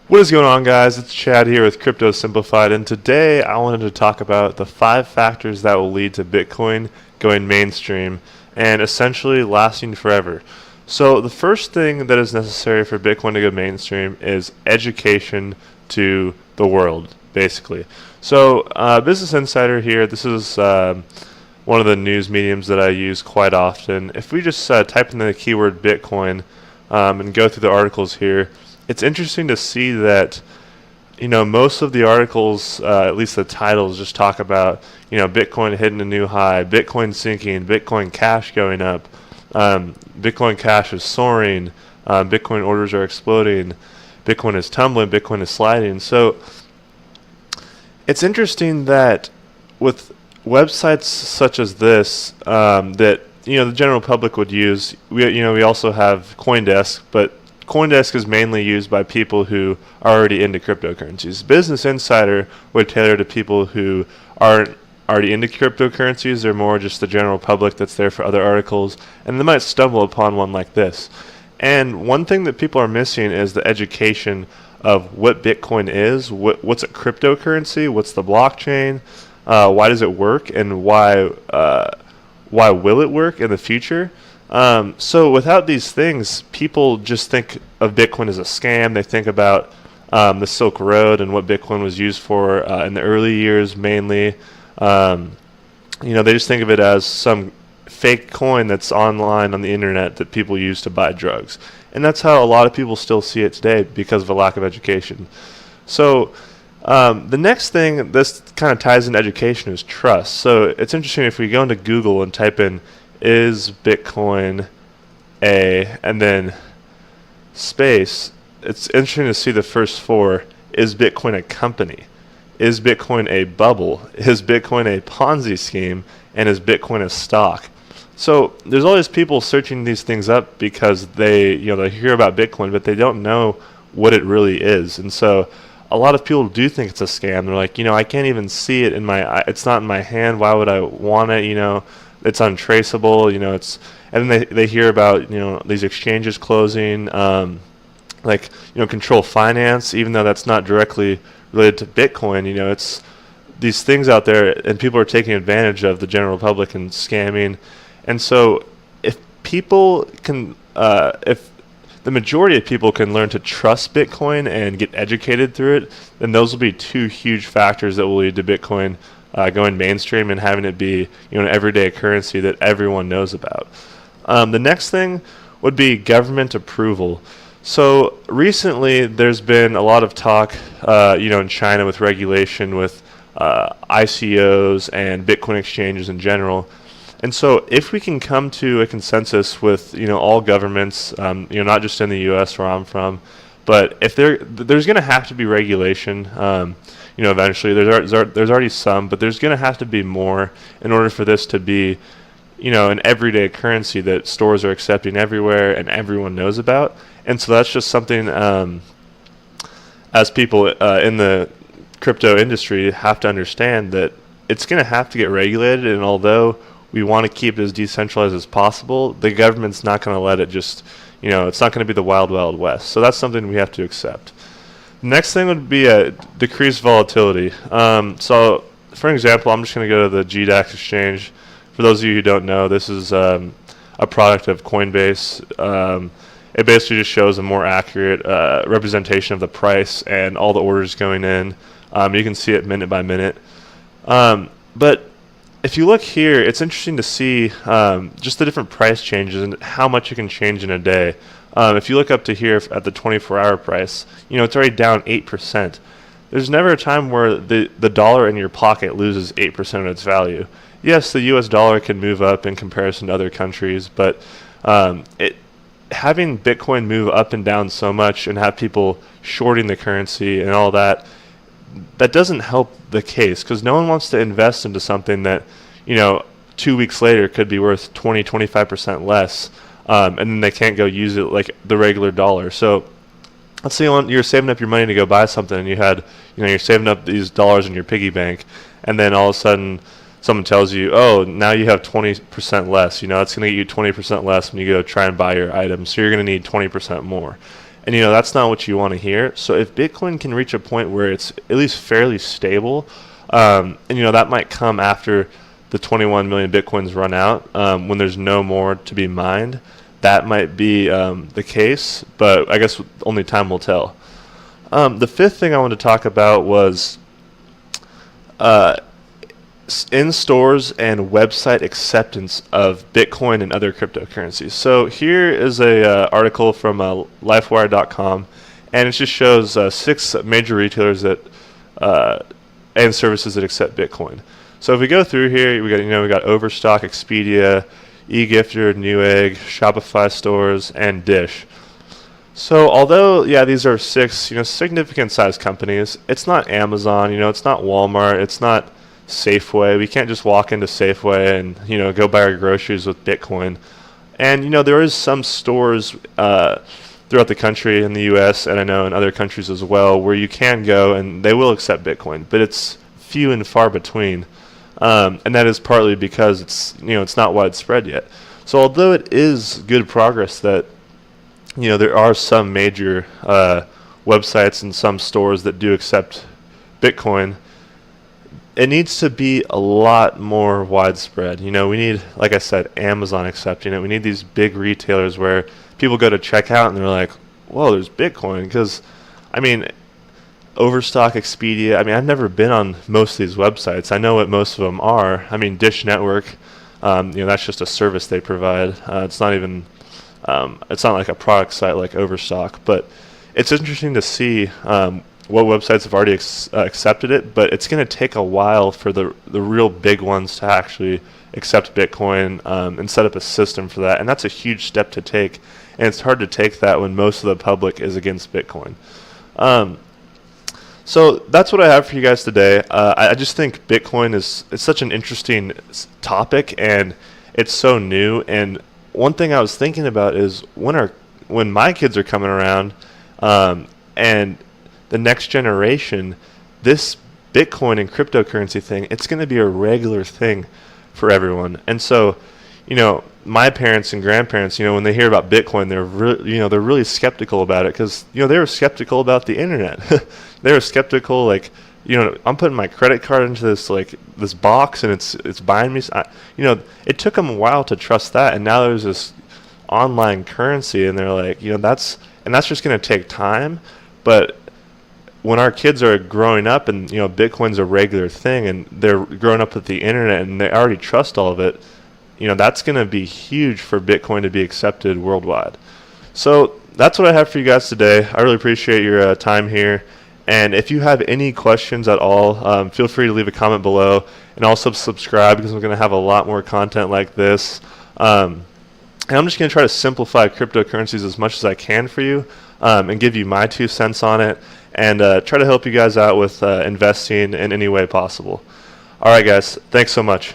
What is going on, guys? It's Chad here with Crypto-Simplified, and today I wanted to talk about the 5 factors that will lead to Bitcoin going mainstream and essentially lasting forever. So the first thing that is necessary for Bitcoin to go mainstream is education to the world, basically. So Business Insider here, this is one of the news mediums that I use quite often. If we just type in the keyword Bitcoin and go through the articles here, it's interesting to see that most of the articles, at least the titles, just talk about Bitcoin hitting a new high, Bitcoin sinking, Bitcoin Cash going up, Bitcoin Cash is soaring, Bitcoin orders are exploding, Bitcoin is tumbling, Bitcoin is sliding. So it's interesting that with websites such as this that the general public would use, we also have CoinDesk, but CoinDesk is mainly used by people who are already into cryptocurrencies. Business Insider would tailor to people who aren't already into cryptocurrencies. They're more just the general public that's there for other articles, and they might stumble upon one like this. And one thing that people are missing is the education of what Bitcoin is, what's a cryptocurrency, what's the blockchain, why does it work, and why will it work in the future. So without these things, people just think of Bitcoin as a scam. They think about the Silk Road and what Bitcoin was used for in the early years mainly. They just think of it as some fake coin that's online on the internet that people use to buy drugs. And that's how a lot of people still see it today because of a lack of education. So the next thing, this kind of ties into education, is trust. So it's interesting if we go into Google and type in is Bitcoin and then space, it's interesting to see the first 4. Is Bitcoin a company? Is Bitcoin a bubble? Is Bitcoin a Ponzi scheme? And is Bitcoin a stock? So there's all these people searching these things up because they hear about Bitcoin, but they don't know what it really is. And so a lot of people do think it's a scam. They're like, I can't even see it it's not in my hand. Why would I want it? It's untraceable, and then they hear about these exchanges closing, Control Finance, even though that's not directly related to Bitcoin. It's these things out there, and people are taking advantage of the general public and scamming. And so, if people can, if the majority of people can learn to trust Bitcoin and get educated through it, then those will be 2 huge factors that will lead to Bitcoin going mainstream and having it be an everyday currency that everyone knows about. The next thing would be government approval. So recently there's been a lot of talk in China with regulation with ICOs and Bitcoin exchanges in general. And so if we can come to a consensus with all governments, not just in the US where I'm from, but if there's going to have to be regulation. Eventually there's already some, but there's going to have to be more in order for this to be, an everyday currency that stores are accepting everywhere and everyone knows about. And so that's just something as people in the crypto industry have to understand that it's going to have to get regulated. And although we want to keep it as decentralized as possible, the government's not going to let it just, it's not going to be the wild, wild west. So that's something we have to accept. Next thing would be a decreased volatility. So, for example, I'm just going to go to the GDAX exchange. For those of you who don't know, this is a product of Coinbase. It basically just shows a more accurate representation of the price and all the orders going in. You can see it minute by minute. But if you look here, it's interesting to see just the different price changes and how much it can change in a day. If you look up to here at the 24-hour price, it's already down 8%. There's never a time where the dollar in your pocket loses 8% of its value. Yes, the US dollar can move up in comparison to other countries, but having Bitcoin move up and down so much and have people shorting the currency and all that doesn't help the case, because no one wants to invest into something that 2 weeks later could be worth 20-25% less. And then they can't go use it like the regular dollar. So let's say you're saving up your money to go buy something, and you're saving up these dollars in your piggy bank, and then all of a sudden someone tells you, oh, now you have 20% less. It's going to get you 20% less when you go try and buy your item, so you're going to need 20% more. And that's not what you want to hear. So if Bitcoin can reach a point where it's at least fairly stable, and that might come after the 21 million Bitcoins run out, when there's no more to be mined, that might be the case, but I guess only time will tell. The fifth thing I wanted to talk about was in-stores and website acceptance of Bitcoin and other cryptocurrencies. So here is a article from lifewire.com, and it just shows 6 major retailers that and services that accept Bitcoin. So if we go through here, we got Overstock, Expedia, eGifter, Newegg, Shopify stores, and Dish. So although these are 6 significant sized companies, it's not Amazon, it's not Walmart, it's not Safeway. We can't just walk into Safeway and go buy our groceries with Bitcoin. And there is some stores throughout the country in the U.S. and I know in other countries as well where you can go and they will accept Bitcoin, but it's few and far between. And that is partly because it's not widespread yet. So although it is good progress that there are some major websites and some stores that do accept Bitcoin, it needs to be a lot more widespread. We need, like I said, Amazon accepting it. We need these big retailers where people go to checkout and they're like, whoa, there's Bitcoin. Because, Overstock, Expedia, I've never been on most of these websites. I know what most of them are. Dish Network, that's just a service they provide. It's not even, it's not like a product site like Overstock. But it's interesting to see what websites have already accepted it, but it's going to take a while for the real big ones to actually accept Bitcoin and set up a system for that. And that's a huge step to take. And it's hard to take that when most of the public is against Bitcoin. So that's what I have for you guys today. I just think Bitcoin it's such an interesting topic, and it's so new. And one thing I was thinking about is when my kids are coming around, and the next generation, this Bitcoin and cryptocurrency thing, it's going to be a regular thing for everyone. And so, my parents and grandparents, when they hear about Bitcoin, they're really skeptical about it because, they were skeptical about the internet. They were skeptical, like, I'm putting my credit card into this box and it's buying me. It took them a while to trust that, and now there's this online currency, and they're like, that's just going to take time, but when our kids are growing up and Bitcoin's a regular thing and they're growing up with the internet and they already trust all of it, that's going to be huge for Bitcoin to be accepted worldwide. So that's what I have for you guys today. I really appreciate your time here. And if you have any questions at all, feel free to leave a comment below, and also subscribe because we're going to have a lot more content like this. And I'm just going to try to simplify cryptocurrencies as much as I can for you, and give you my 2 cents on it, and try to help you guys out with investing in any way possible. All right, guys. Thanks so much.